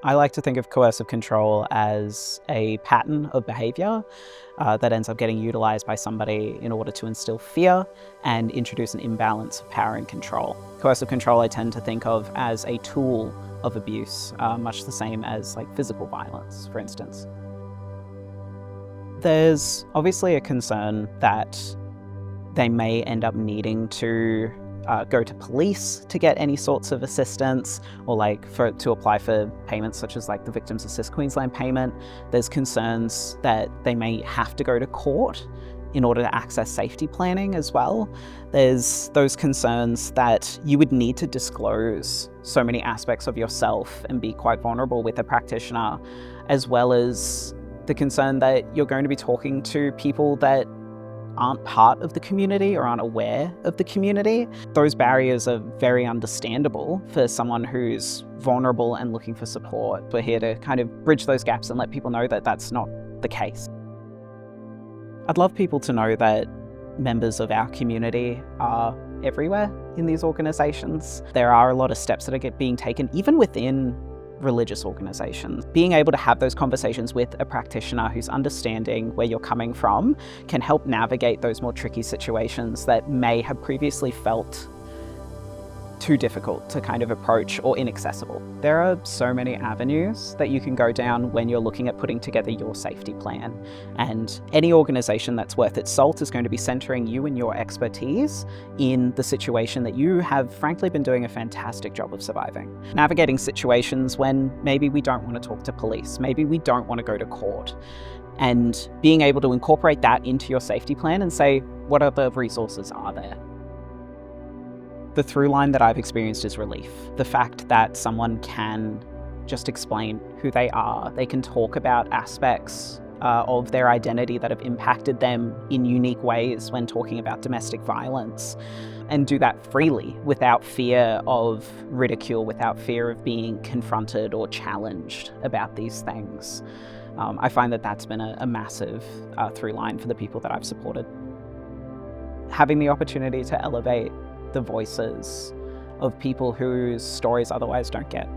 I like to think of coercive control as a pattern of behaviour that ends up getting utilised by somebody in order to instill fear and introduce an imbalance of power and control. Coercive control I tend to think of as a tool of abuse, much the same as like physical violence, for instance. There's obviously a concern that they may end up needing to go to police to get any sorts of assistance, or to apply for payments such as like the Victims Assist Queensland payment. There's concerns that they may have to go to court in order to access safety planning as well. There's those concerns that you would need to disclose so many aspects of yourself and be quite vulnerable with a practitioner, as well as the concern that you're going to be talking to people that aren't part of the community or aren't aware of the community. Those barriers are very understandable for someone who's vulnerable and looking for support. We're here to kind of bridge those gaps and let people know that that's not the case. I'd love people to know that members of our community are everywhere in these organisations. There are a lot of steps that are being taken, even within religious organisations. Being able to have those conversations with a practitioner who's understanding where you're coming from can help navigate those more tricky situations that may have previously felt too difficult to kind of approach or inaccessible. There are so many avenues that you can go down when you're looking at putting together your safety plan. And any organisation that's worth its salt is going to be centering you and your expertise in the situation that you have frankly been doing a fantastic job of surviving. Navigating situations when maybe we don't want to talk to police, maybe we don't want to go to court, and being able to incorporate that into your safety plan and say, what other resources are there? The through line that I've experienced is relief. The fact that someone can just explain who they are, they can talk about aspects of their identity that have impacted them in unique ways when talking about domestic violence, and do that freely without fear of ridicule, without fear of being confronted or challenged about these things. I find that that's been a massive through line for the people that I've supported. Having the opportunity to elevate the voices of people whose stories otherwise don't get